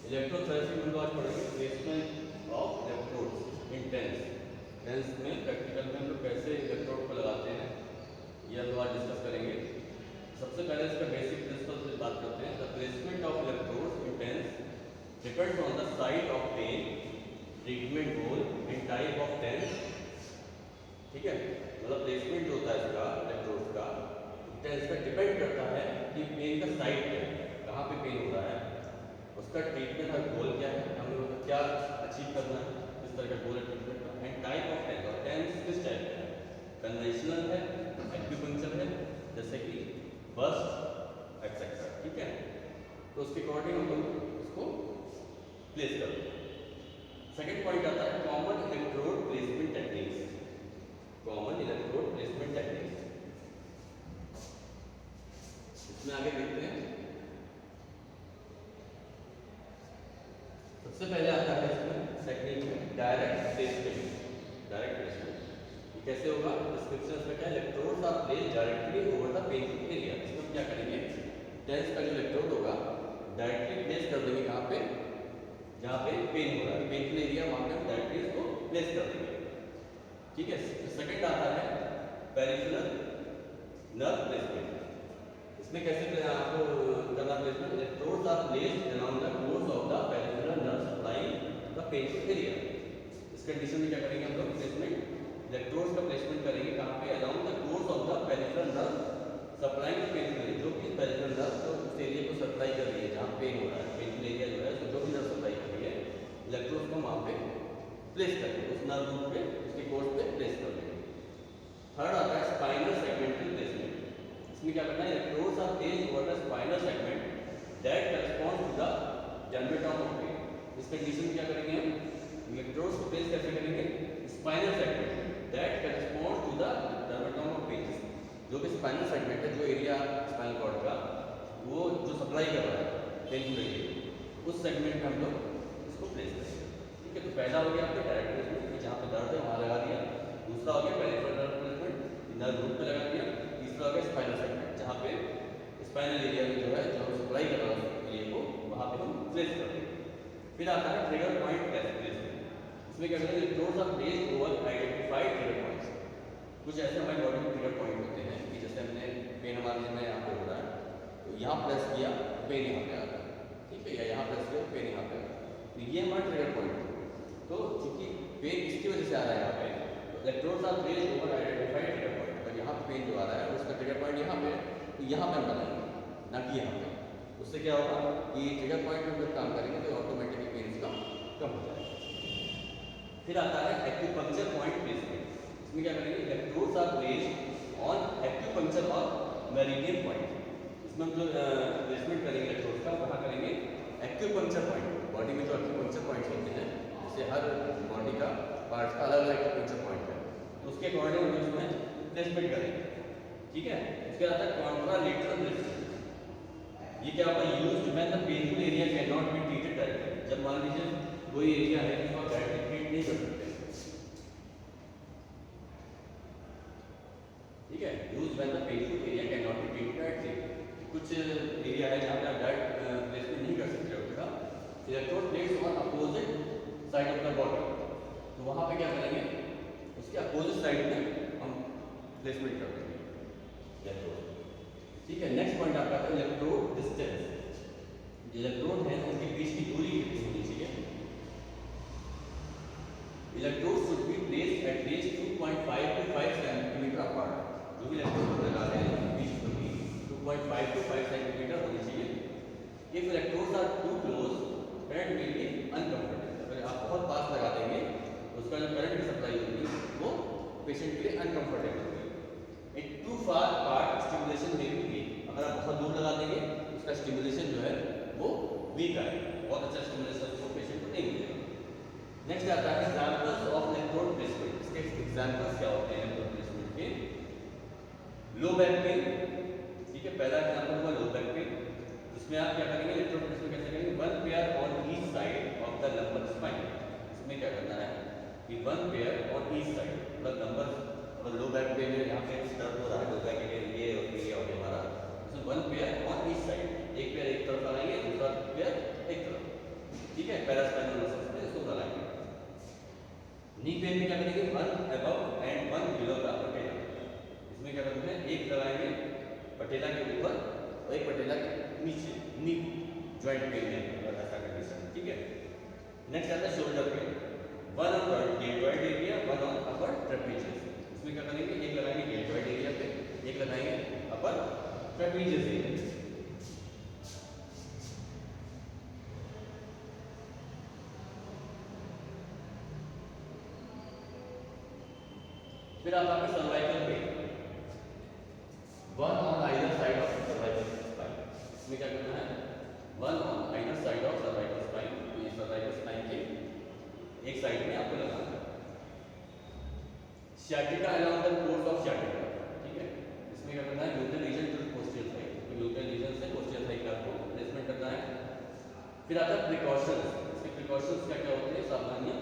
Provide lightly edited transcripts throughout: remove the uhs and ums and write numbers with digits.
Electrotherapy में हम आज पढ़ेंगे placement of electrodes in TENS. TENS में प्रैक्टिकल में हम लोग कैसे इलेक्ट्रोड को लगाते हैं ये हम लोग आज डिस्कस करेंगे। सबसे पहले इसका बेसिक प्रिंसिपल से बात करते हैं। The placement of electrodes in TENS depends on the site of pain, treatment goal and type of TENS. ठीक है, मतलब प्लेसमेंट जो होता है इसका इलेक्ट्रोड्स का टेंस पे डिपेंड करता है कि पेन का साइट क्या है, कहाँ पे पेन हो रहा है, उसका ट्रीटमेंट का गोल क्या है, हमें क्या अचीव करना है, किस तरह का गोल है ट्रीटमेंट का, एंड टाइप ऑफ टेंस। और टेंस किस टाइप का है, कन्वेंशनल है, एक्यूपंक्चर है, जैसे कि बस्ट एक्सेट्रा। ठीक है, तो उसके अकॉर्डिंग हम लोग उसको प्लेस करते हैं। सेकेंड पॉइंट आता है common electrode placement techniques. Common electrode placement techniques इसमें आगे देखते हैं। सबसे पहले आता है इसमें टेक्निक में डायरेक्ट प्लेसमेंट। डायरेक्ट प्लेसमेंट ये कैसे होगा, डिस्क्रिप्शन में क्या है, electrodes are placed directly over the painful area. इसमें हम क्या करेंगे, टेंस का जो इलेक्ट्रोड होगा डायरेक्टली प्लेस कर देंगे कहाँ पे, जहाँ पे पेन हो रहा है, पेनफुल एरिया, वहाँ पे हम डायरेक्टली इसको प्लेस कर देंगे। ठीक है, सेकंड आता है पेरिफेरल नर्व प्लेसमेंट। इसमें कैसे आपको करना placement, electrodes are placed around the course of the peripheral nerve supply the painful area. इस कंडीशन में क्या करेंगे हम लोग, प्लेसमेंट इलेक्ट्रोड्स का प्लेसमेंट करेंगे कहाँ पे, around the course of the peripheral nerve supply the painful area. जो कि पेरिफेरल नर्व जो उस एरिया को सप्लाई कर रही है जहाँ पेन हो रहा है, पेनफुल एरिया जो है तो जो भी नर्व सप्लाई कर रही है, इलेक्ट्रोड्स को वहाँ पे प्लेस करेंगे, उस नर्व रूट पे, उसके कोर्स पे प्लेस कर देंगे। थर्ड आता है स्पाइनल सेगमेंटल प्लेसमेंट। इसमें क्या करना है, electrodes are placed over the spinal segment that correspond to the dermatome of pain. इस कंडीशन में क्या करेंगे हम, इलेक्ट्रोड्स को प्लेस कैसे करेंगे, spinal segment that correspond to the dermatome of pain. जो भी स्पाइनल सेगमेंट है, जो एरिया स्पाइनल कॉर्ड का वो जो सप्लाई कर रहा है पेनफुल एरिया, उस सेगमेंट में हम लोग इसको प्लेस करेंगे। ठीक है, तो पहला हो गया आपका डायरेक्ट प्लेसमेंट, जहाँ पे दर्द है वहाँ लगा दिया। दूसरा हो गया peripheral nerve placement, nerve root पे लगा दिया। तीसरा हो गया स्पाइनल सेगमेंट, जहाँ पे स्पाइनल एरिया में जो है जो सप्लाई कर रहा है एरिया को, वहाँ पे हम प्लेस कर देंगे। फिर आता है ट्रिगर पॉइंट प्लेसमेंट। इसमें क्या करेंगे, electrodes are placed over identified trigger points. कुछ ऐसे हमारी बॉडी में ट्रिगर पॉइंट होते हैं कि जैसे हमने पेन हमारे जिसमें यहाँ पे हो रहा है, तो यहाँ प्रेस किया पेन यहाँ पे आ रहा है। ठीक है, या यहाँ प्रेस किया पेन यहाँ पे आ रहा है, तो ये हमारा ट्रिगर पॉइंट है। तो चूंकि पेन इसकी वजह से आ रहा है यहाँ पे, electrodes are placed over identified trigger point. अगर यहाँ पे पेन जो आ रहा है उसका ट्रिगर पॉइंट यहाँ पे, तो यहाँ पे हम बनाएंगे, ना कि यहाँ पे। उससे क्या होगा कि ट्रिगर पॉइंट में जब काम करेंगे तो ऑटोमेटिकली पेन इसका कम हो जाएगा। फिर आता है एक्यूपंक्चर पॉइंट प्लेसमेंट। इसमें क्या करेंगे, electrodes are placed on acupuncture और मेरिडियन पॉइंट। इसमें हम जो प्लेसमेंट करेंगे इलेक्ट्रोड्स का, कहाँ करेंगे, एक्यूपंक्चर पॉइंट। बॉडी में जो एक्यूपंक्चर पॉइंट्स होते हैं, जैसे हर बॉडी का पार्ट का अलग अलग एक्यूपंक्चर पॉइंट है, तो उसके अकॉर्डिंग हम उसमें प्लेसमेंट करेंगे। ठीक है, उसके बाद आता है कॉन्ट्रालेटरल प्लेसमेंट। ये क्या होगा, used when the painful area can not be treated directly. जब मान लीजिए कोई एरिया है जिसको आप डायरेक्टली ट्रीट नहीं कर सकते, ठीक है, used when the painful area can not be treated directly. कुछ एरिया है जहाँ पे आप डायरेक्ट प्लेसमेंट नहीं कर सकते उसका, electrode placed on opposite side of the body, तो वहाँ पे क्या करेंगे, उसके अपोजिट साइड में हम प्लेसमेंट कर देंगे इलेक्ट्रोड। ठीक है, नेक्स्ट पॉइंट आपका है इलेक्ट्रोड डिस्टेंस। जो इलेक्ट्रोड है उनके बीच की दूरी कितनी होनी चाहिए। Electrode should be placed at least 2.5 to 5 centimetre apart. जो भी इलेक्ट्रोड लगा रहे हैं उनके बीच की दूरी 2.5 to 5 सेंटीमीटर होनी चाहिए। If electrodes are too close, current will be uncomfortable. अगर आप बहुत पास लगा देंगे तो उसका जो करंट की सप्लाई होगी वो पेशेंट के लिए अनकंफर्टेबल होगी। It too far apart stimulation में भी वीक। अगर आप बहुत दूर लगा देंगे तो उसका स्टिमुलेशन जो है वो वीक आएगा, बहुत अच्छा स्टिमुलेशन वो पेशेंट को नहीं मिलेगा। नेक्स्ट आता है एग्जांपल्स ऑफ इलेक्ट्रोड प्लेसमेंट। इसके एग्जांपल्स क्या होते हैं इलेक्ट्रोड प्लेसमेंट के, लो बैक पेन। ठीक है, पहला एग्जांपल हुआ लो बैक पेन, जिसमें आप क्या करेंगे, इलेक्ट्रोड प्लेसमेंट कैसे करेंगे, one pair on each side of the lumbar spine. इसमें क्या करना है कि one pair on each side, मतलब लंबर, और लो बैक पेन यहाँ पे दर्द हो रहा है, लो बैक एरिया ये एरिया हो गया हमारा, इसमें one pair on each side, एक पेयर एक तरफ लगाएंगे, दूसरा पेयर एक तरफ। पटेला के ऊपर और एक पटेला के नीचे, नी जॉइंट पेन में अगर ऐसा कंडीशन, ठीक है। नेक्स्ट आता है shoulder pain, one on deltoid area, one on upper trapezius. इसमें क्या करेंगे, एक लगाएंगे डेल्टॉइड एरिया पे, एक लगाएंगे अपर ट्रेपेजियस एरिया। फिर आता है cervical pain, one on either side of cervical spine. इसमें क्या करना है, one on either side of cervical spine, ये सर्वाइकल स्पाइन के एक साइड में आपको लगाना है। sciatica along the course of sciatica, ठीक है। इसमें क्या करना है, neutral region to posterior side, तो न्यूट्रल रीजन से पोस्टीरियर साइड का आपको प्लेसमेंट करना है। फिर आता है प्रिकॉशंस, इसके प्रिकॉशंस क्या क्या होते हैं, सावधानियां,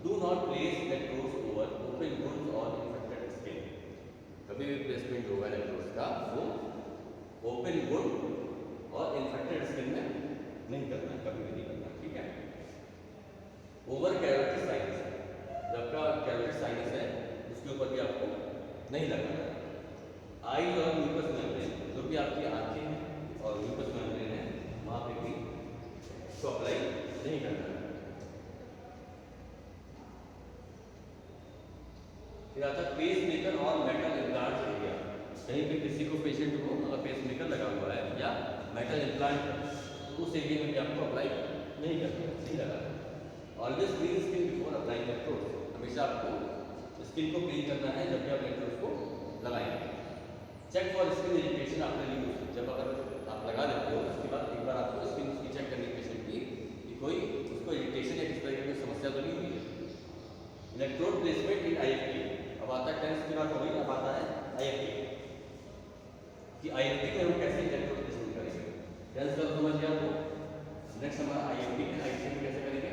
do not place electrodes over open wounds और इन्फेक्टेड स्किन। कभी भी प्लेसमेंट होगा इलेक्ट्रोड्स का वो ओपन वुंड और इन्फेक्टेड स्किन में नहीं करना, कभी भी नहीं करना, ठीक है। ओवर कैरोटिड साइनस, जब का कैरोटिड साइनस है उसके ऊपर भी आपको नहीं लगाना है। आईज और म्यूकस मेम्ब्रेन, जो भी आपकी आंखें हैं और म्यूकस मेम्ब्रेन है वहाँ पे भी इसको अप्लाई नहीं करना है। फिर आता है पेस मेकर और मेटल इम्प्लांट एरिया, कहीं पे किसी को पेशेंट को अगर पेस मेकर लगा हुआ है या मेटल इम्प्लांट तो उस एरिया में भी आपको अप्लाई नहीं करना, नहीं लगाना। Always clean skin before applying electrodes, हमेशा आपको स्किन को क्लीन करना है जब भी आप इलेक्ट्रोड्स को लगाएंगे। Check for skin irritation after use, जब अगर आप लगा देते हो उसके बाद एक बार आपको स्किन की चेक करनी है पेशेंट की कि कोई उसको इरिटेशन या किस तरह की कोई समस्या तो नहीं हुई है। इलेक्ट्रोड प्लेसमेंट इन आईएफटी, अब आता है टेंस की बात हो गई, अब आता है आईएफटी कि आईएफटी में हम कैसे इलेक्ट्रोड प्लेसमेंट करेंगे। टेंस का समझ गया आपको, नेक्स्ट हमारा आईएफटी में, आईएफटी में कैसे करेंगे।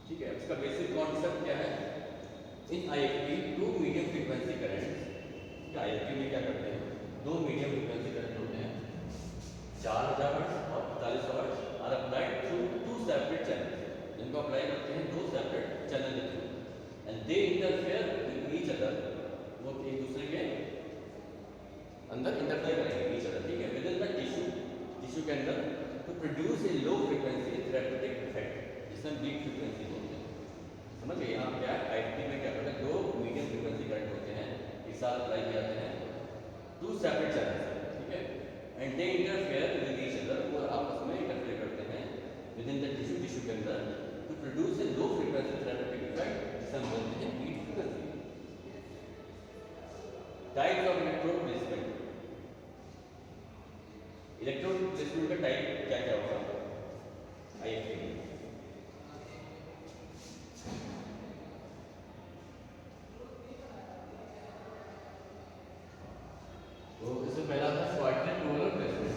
ठीक है, इसका बेसिक कॉन्सेप्ट क्या है, in IFT two medium frequency current, IFT में क्या करते हैं, दो मीडियम फ्रीक्वेंसी करंट होते हैं 4000 हर्ट्ज और 4500 hertz are applied through two separate channels, जिनको अप्लाई करते हैं दो सेपरेट चैनल के through, and they interfere with each other, वो एक दूसरे के अंदर इंटरफेयर करेंगे ईच अदर, ठीक है, विद इन द टिश्यू के अंदर, to produce a low frequency therapeutic effect, जिसमें बीट फ्रीक्वेंसी होते हैं। समझ गए, यहाँ क्या है, आईएफटी में क्या करते हैं, दो मीडियम फ्रीक्वेंसी करंट होते हैं, एक साथ अप्लाई किए जाते हैं टू सेपरेट चैनल्स, ठीक है, and they interfere with each other, वो आपस में इंटरफेयर करते हैं विद इन द टिश्यू के अंदर, to produce a low frequency therapeutic effect, जिसे हम बोलते हैं beat frequency. Types of electrode placement, electrode placement का टाइप क्या क्या होगा आईएफटी में। तो इससे पहला था क्वाड्रेंट रोलर प्लेसमेंट,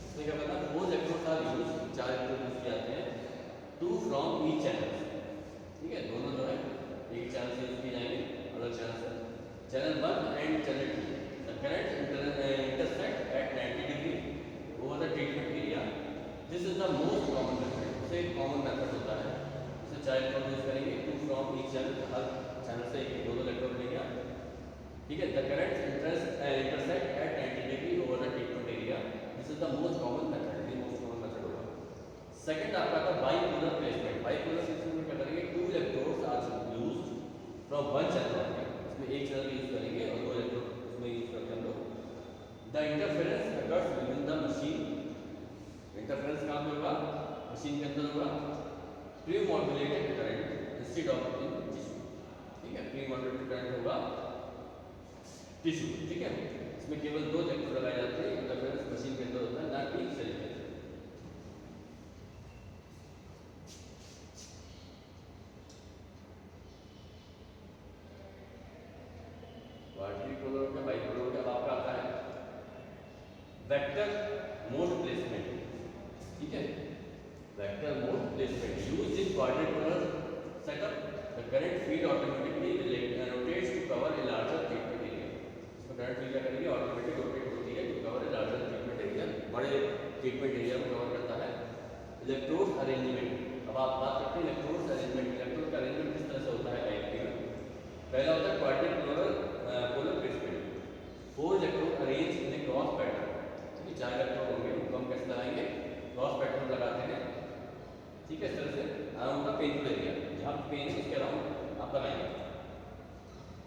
इसमें क्या पता, फोर इलेक्ट्रोड्स आर यूज्ड, चार इलेक्ट्रोड यूज किए जाते हैं, टू फ्रॉम ईच चैनल, ठीक है, दोनों जो है एक चैनल से यूज किए जाएंगे, अलग चैनल से, channel 1 and channel 2, the current intersect at 90 degree over the treatment area, this is the most common method, इससे एक कॉमन मेथड होता है, इससे चार इलेक्ट्रोड यूज करेंगे, टू फ्रॉम ईच चैनल, हर चैनल से एक दो इलेक्ट्रोड लेंगे, ठीक है, the current intersect at 90 degree over the treatment area, this is the most common method, ये मोस्ट कॉमन मेथड होगा। सेकंड आपका था बाइपोलर प्लेसमेंट, बाइपोलर प्लेसमेंट में क्या करेंगे, two electrodes are used from one channel, इसमें एक चैनल यूज करेंगे और दो इलेक्ट्रोड उसमें यूज करते हैं हम लोग। The interference occurs with in the machine, interference कहाँ पे होगा, मशीन के अंदर होगा, pre modulated current instead of in tissue, ठीक है, प्री मॉड्यूलेटेड करंट होगा टिश्यू, ठीक है, इसमें केवल दो इलेक्ट्रोड लगाए जाते हैं, इंटरफेरेंस मशीन के अंदर होता है, ना कि सेल के अंदर। क्वाड्रिपोलर का बाइपोलर का आपका आता है वेक्टर मोड प्लेसमेंट, ठीक है, vector mode placement used in quadripolar setup, the current feed automatically rotates to cover a larger treatment area, इसमें करंट फीड क्या करेगी, ऑटोमेटिक रोटेट होती है to cover a larger treatment area, बड़े treatment area को cover करता है, electrode arrangement. अब आप बात करते हैं इलेक्ट्रोड अरेंजमेंट। इलेक्ट्रोड का अरेंजमेंट किस तरह से होता है आईआईटी में? पहला होता है quadripolar polar placement. 4 electrode arrange in a cross pattern. ठीक है, 4 इलेक्ट्रोड होंगे, उनको हम कैसे लगाएंगे? क्रॉस पैटर्न लगाते हैं। ठीक है, इस तरह से अराउंड द पेन एरिया, जहाँ पेन है उसके अराउंड आप लगाएंगे।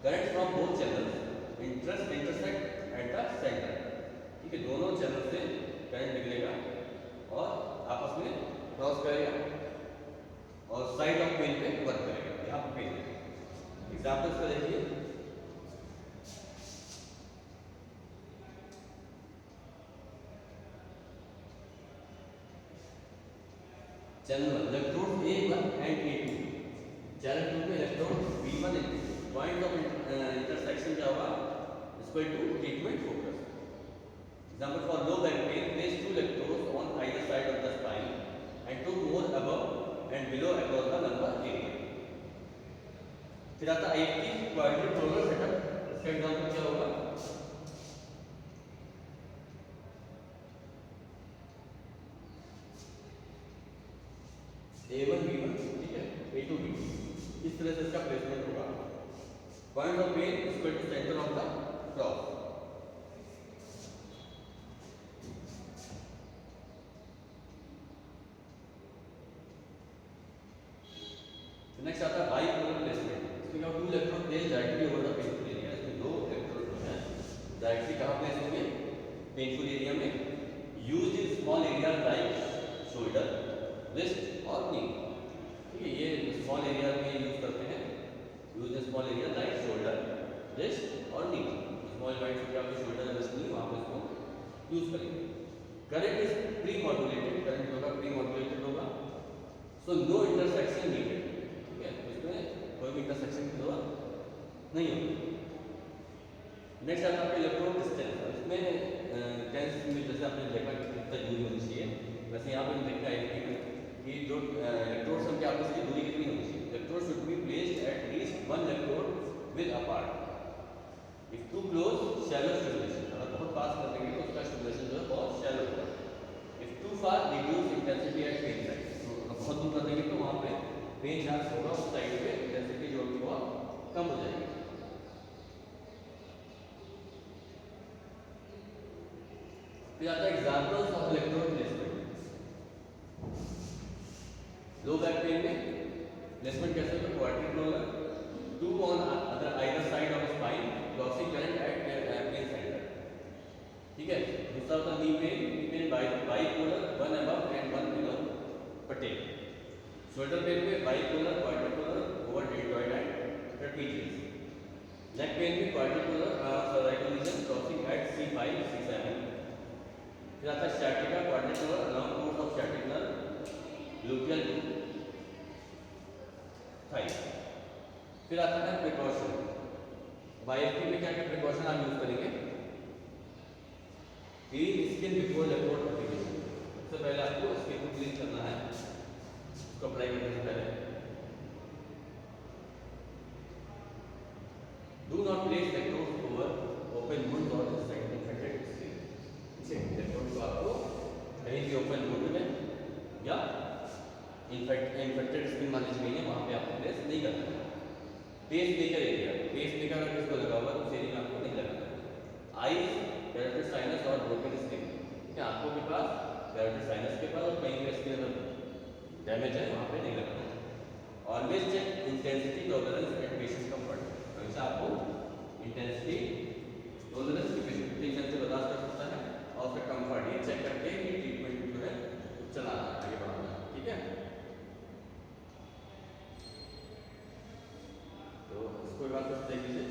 Current from both channels intersect at the centre. ठीक है, दोनों चैनल से करंट निकलेगा और आपस में क्रॉस करेगा और साइड ऑफ पेन पे वर्क करेगा। यहाँ पे पेन है, एग्जाम्पल्स का देखिए। Channel electrode A1 and A2। Channel 2 में electrode B1 and B2। Point of intersection क्या होगा? Equal to treatment focus. Example for low back pain, place 2 electrodes on either side of the spine and 2 more above and below across the lumbar area. फिर आता है IFT quadripolar setup. इसका example क्या होगा? A1 B1, ठीक है, A2 B2। इस तरह से इसका प्लेसमेंट होगा। Point of pain equal to centre of the cross. Next आता है बाइपोलर प्लेसमेंट। इसमें क्या 2 electrode place directly over the painful area. इसमें 2 इलेक्ट्रोड जो है डायरेक्टली कहाँ प्लेस होंगे? पेनफुल एरिया में। Used in small area like shoulder, wrist और नी। ठीक है, ये स्मॉल एरिया में यूज करते हैं। Use in small area like shoulder, wrist और नी। स्मॉल वाइड जो आपके शोल्डर रिस्ट नी, वहाँ पे इसको यूज करेंगे। Current is pre modulated. Current होगा प्री मॉड्यूलेटेड होगा। So no intersection needed. ठीक है, तो इसमें कोई भी इंटरसेक्शन की जरूरत नहीं होगी। नेक्स्ट आता है आपका इलेक्ट्रोड डिस्टेंस। इसमें टेंस में जैसे आपने देखा कि कितना दूरी होनी चाहिए, वैसे यहाँ पे हम देखते हैं कि जो इलेक्ट्रोड्स हैं उनके आपस की दूरी कितनी होनी चाहिए? Electrode should be placed at least 1 electrode with apart. If two close, shallow stimulation. अगर बहुत पास कर देंगे तो उसका स्टिमुलेशन जो है बहुत शैलो होगा। If too far, reduce intensity at pain side. तो अगर बहुत दूर कर देंगे तो वहाँ पे पेन जहाँ होगा उस साइड पे इंटेंसिटी जो होगी वो कम हो जाएगी। फिर आता है examples of electrode placement. Low back pain में प्लेसमेंट कैसे होगा? Quadripolar, 2 on other either side of spine, crossing current at pain centre. ठीक है, दूसरा होता है knee pain. Knee pain bipolar, 1 above and 1 below patella. Shoulder pain में bipolar, quadripolar over deltoid and trapezius. Neck pain में quadripolar cervical region crossing at C5 C7। फिर आता है sciatica, क्वाड्रिपोलर along course of sciatic nerve, gluteal to thigh। फिर आता है precaution. Bioactive में क्या क्या प्रिकॉशन आप यूज करेंगे? Clean skin before electrode application. सबसे पहले आपको स्किन को क्लीन करना है, उसको अप्लाई करने से पहले। Do not place electrode over open wound और इन्फेक्टेड स्किन। इलेक्ट्रोड को आपको कहीं भी ओपन वुंड में या इन्फेक्टेड स्किन मान लीजिए है, वहाँ पे आपको प्लेस नहीं करना है। Pacemaker area, pacemaker अगर किसको लगा हुआ है उस एरिया में आपको नहीं लगाना है। आईज, कैरोटिड साइनस और ब्रोकन स्किन। ठीक है, आंखों के पास, कैरोटिड साइनस के पास और कहीं पे स्किन अगर डैमेज है वहाँ पे नहीं लगाना है। Always check intensity tolerance and patient comfort. हमेशा आपको इंटेंसिटी टॉलरेंस की पेशेंट कितनी से बर्दाश्त कर सकता है और उसका कंफर्ट ये चेक करके ही ट्रीटमेंट जो है चलाना है, आगे बढ़ाना है। ठीक है, तो इसको एक बार फिर देख लीजिए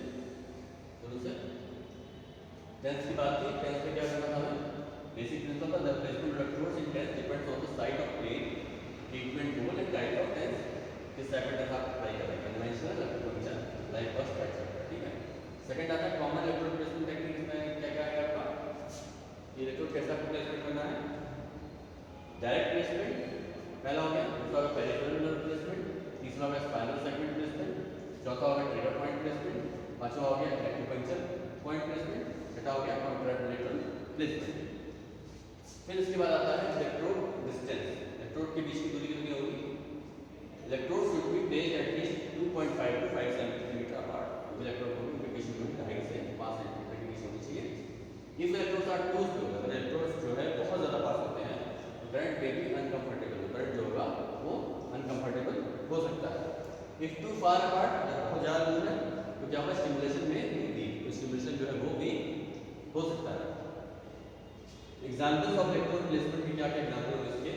शुरू से। टेंस की बात की, टेंस में क्या करना था हमें? बेसिक प्रिंसिपल था, the placement of electrodes in TENS depends on the site of pain, treatment goal and type of TENS. किस टाइप का टेंस आप अप्लाई कर रहे हैं, conventional, acupuncture, life first, etcetera. ठीक है, सेकंड आता है कॉमन इलेक्ट्रोड प्लेसमेंट टेक्निक। इसमें क्या क्या है आपका? ये इलेक्ट्रोड कैसे आपको प्लेसमेंट करना है? डायरेक्ट प्लेसमेंट पहला हो गया, दूसरा होगा पेरिफेरल नर्व प्लेसमेंट, तीसरा होगा स्पाइनल सेगमेंट प्लेसमेंट, चौथा हो गया ट्रिगर पॉइंट प्लेसमेंट, पांचवा हो गया एक्यूपंक्चर पॉइंट प्लेसमेंट, छठा हो गया कॉन्ट्रालेटरल प्लेसमेंट। फिर इसके बाद आता है इलेक्ट्रोड डिस्टेंस। इलेक्ट्रोड के बीच की दूरी कितनी होगी? Electrode should be placed at least 2.5 to 5 centimetre apart. Electrode को उनके बीच की दूरी 2.5 से 5 सेंटीमीटर के बीच होनी चाहिए। If electrodes are too slow, अगर इलेक्ट्रोड्स जो है बहुत ज़्यादा पास होते हैं तो करंट में भी अनकंफर्टेबल, करंट जो होगा वो अनकंफर्टेबल हो सकता है। इफ टू फार अपार्ट, अगर बहुत ज़्यादा दूर है तो क्या होगा? स्टिमुलेशन में भी, तो स्टिमुलेशन जो है वो भी हो सकता है। एग्जाम्पल्स ऑफ इलेक्ट्रोड प्लेसमेंट के क्या क्या एग्जाम्पल हो इसके?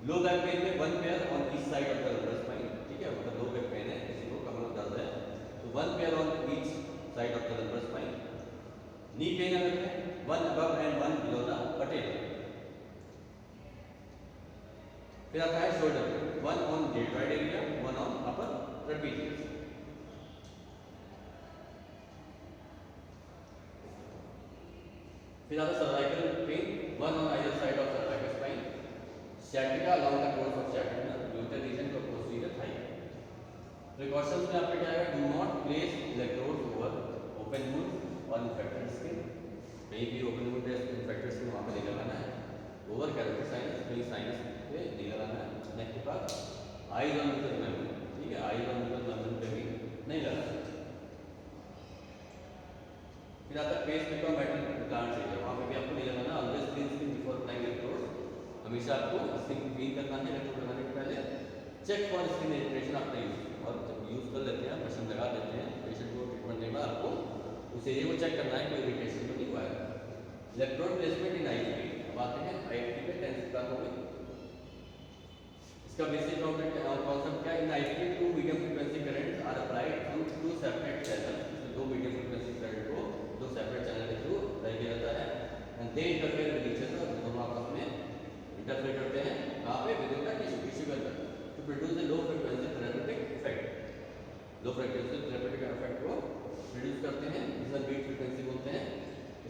लो बैक पेन में one pair on each side of the lumbar spine, ठीक है, मतलब लो बैक पेन है, किसी को कमर दर्द है तो one pair on each side of the lumbar spine. Knee pain अगर है, one above and one below the patella. फिर आता है shoulder pain, one on deltoid area, one on upper trapezius. फिर आता है cervical pain, one on either side of cervical spine. sciatica along the course of sciatica, gluteal region of posterior thigh। Precautions में आपका क्या है? Do not place electrodes over open wound or infected skin। कहीं भी open wound है, infected skin वहाँ पे नहीं लगाना है। Over carotid sinus, कहीं sinus पे नहीं लगाना है। नेक के पास eyes on mucous membrane, ठीक है, eyes on mucous membrane पे भी नहीं लगाना है। फिर आता है pacemaker metal plant area, वहाँ पे भी आपको नहीं लगाना। Always clean skin before applying electrode, हमेशा आपको स्किन क्लीन करना है इलेक्ट्रोड लगाने के पहले। Check for skin irritation after use, और जब यूज कर लेते हैं, मशीन लगा देते हैं, पेशेंट को ट्रीटमेंट देने आपको उस एरिया को चेक करना है कोई इरिटेशन तो नहीं हुआ है। इलेक्ट्रोड प्लेसमेंट इन आईएफटी, अब आते हैं आईएफटी पे 10th क्लास हो गई। इसका बेसिक कॉन्सेप्ट क्या है? In IFT two medium frequency currents are applied through two separate channels, दो मीडियम फ्रीक्वेंसी करंट को दो सेपरेट चैनल के थ्रू अप्लाई किया जाता है। And they interfere with each other, दोनों आपस में इंटरफेयर करते हैं। कहाँ पे? विद द टिश्यू के अंदर, to produce the low frequency therapeutic effect. Low frequency therapeutic effect को प्रोड्यूस करते हैं, जिसे बीट फ्रीक्वेंसी बोलते हैं।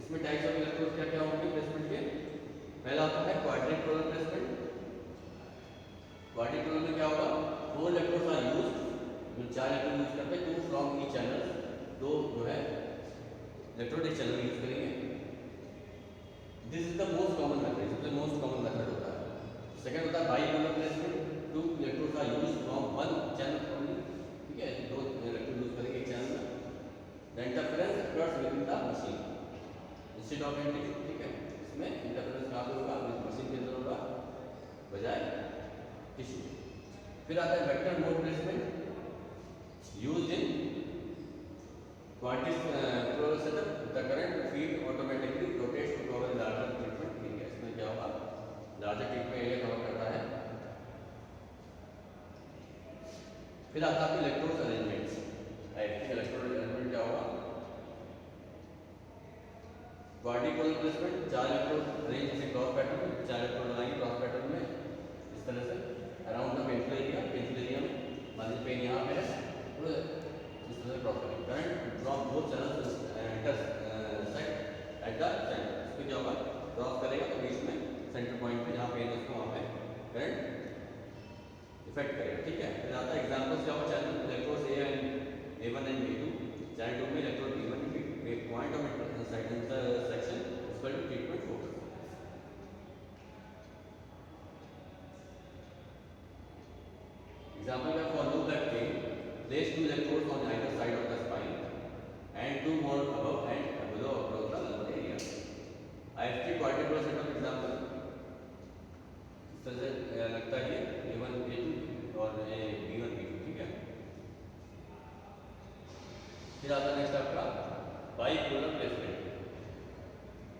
इसमें टाइप्स ऑफ इलेक्ट्रोड क्या क्या होंगे प्लेसमेंट के? पहला होता है quadrant roller placement. Quadrant roller में क्या होगा? 4 इलेक्ट्रोड्स आर यूज्ड, जो 4 इलेक्ट्रोड यूज करते हैं, 2 फ्रॉम ईच चैनल, दो जो है इलेक्ट्रोड एक चैनल यूज करेंगे। This is the most common method, सबसे मोस्ट कॉमन मेथड होता है। सेकंड होता है bipolar placement, 2 electrodes are used from one channel only, ठीक है, दो इलेक्ट्रोड यूज करेंगे एक चैनल में। The interference occurs with the machine instead of anti, ठीक है, इसमें इंटरफेरेंस कहाँ पे होगा? मशीन के अंदर होगा बजाय टिश्यू। फिर आता है vector mode placement used in quadrant roller setup, the current feed automatically rotates to cover larger treatment area. इसमें क्या होगा? लार्जर ट्रीटमेंट एरिया कवर करता है। फिर आता है इलेक्ट्रोड अरेंजमेंट्स, इलेक्ट्रोड अरेंजमेंट क्या होगा? Quadrant roller placement, 4 electrode arrange जैसे क्रॉस पैटर्न में, 4 इलेक्ट्रोड लगाएंगे क्रॉस पैटर्न में इस तरह से around the pencil area, pencil area में मान लीजिए पेन यहाँ पे है, पूरा इस तरह से क्रॉस करेंगे। Current from both channels intersect at the centre, इसमें क्या होगा? क्रॉस करेगा तो बीच में सेंटर पॉइंट पे जहाँ पेन है उसको वहाँ पे करंट इफेक्ट करेगा, ठीक है। फिर आता है एग्जांपल्स क्या होगा? Channel electrodes A1 and A2, channel 2 में इलेक्ट्रोड A1 में point of intersection is called treatment focus. Example है for low back pain, place 2 electrodes on either side of the spine and 2 more above and below across the lumbar area। IFT quadricular setup example इस तरह से लगता है A1 A2 और B1 B2, ठीक है। फिर आता है नेक्स्ट आपका bipolar placement,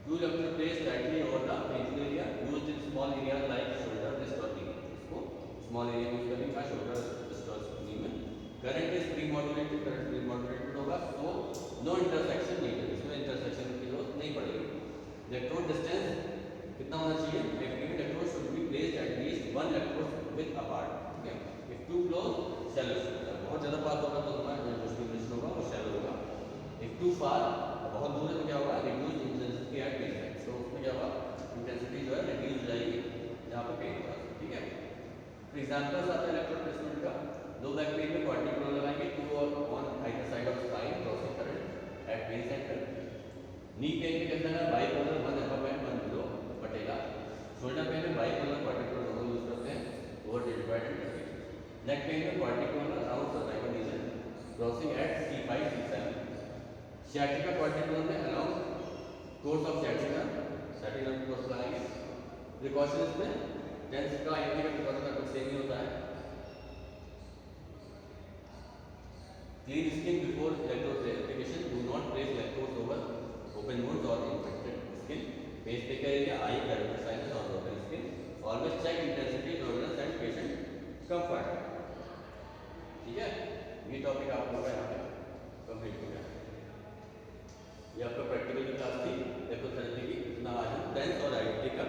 2 electrodes placed directly over the pencil area used in small areas like shoulder, wrist और knee। इसको स्मॉल एरिया यूज करेंगे का शोल्डर नी में। करंट इज प्रीमोडुलेटेड, करंट प्रीमोडुलेटेड होगा तो नो इंटरसेक्शन नीडेड, इसमें इंटरसेक्शन की जरूरत नहीं पड़ेगी। इलेक्ट्रोड डिस्टेंस कितना होना चाहिए? Electrode should be placed at least 1 electrode with apart, ठीक है। इफ टू क्लोज शैलो, बहुत ज्यादा पास होगा तो तुम्हारा जो स्टिमुलेशन होगा वो शैलो होगा। इफ टू फार, बहुत दूर है तो क्या होगा? Reduce intensity eight base line, तो उसमें क्या होगा? इंटेंसिटी जो है रिड्यूस हो जाएगी जहाँ पे पेन होगा, ठीक है। एग्जांपल्स आते हैं इलेक्ट्रोड प्लेसमेंट का। लो बैक पेन में क्वाड्रेंट रोलर लगाएंगे, 2 on either side of spine crossing current at pain centre. Knee pain में कितना है? Bipolar, 1 above and 1 below patella. Shoulder pain में बाइपोलर क्वाड्रेंट रोलर यूज करते हैं। नेक पेन में क्वाड्रिक वाला around cervical region crossing at C5 C7। Sciatica quadric में around course of sciatica sciatica course बनाएंगे। प्रिकॉशंस में टेंस का IMT का प्रिकॉशन लगभग सेम ही होता है। Clean skin before electrode application, do not place electrodes over open wounds और infected skin. Pacemaker area eye carotid sinus और open skin. Always check intensity tolerance and patient comfort. ठीक है, ये topic आप लोगों का यहाँ पे कंप्लीट हो गया। ये आपका प्रैक्टिकल की क्लास थी इलेक्ट्रोथेरेपी की, जितना आज हम टेंस और आइडेंटिटी का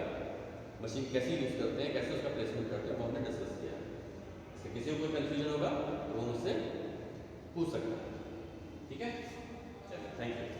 मशीन कैसे यूज़ करते हैं, कैसे उसका प्लेसमेंट करते हैं, वो हमने डिस्कस किया। इससे किसी को कोई कन्फ्यूजन होगा तो वो मुझसे पूछ सकते हैं। ठीक है, चलिए, थैंक यू।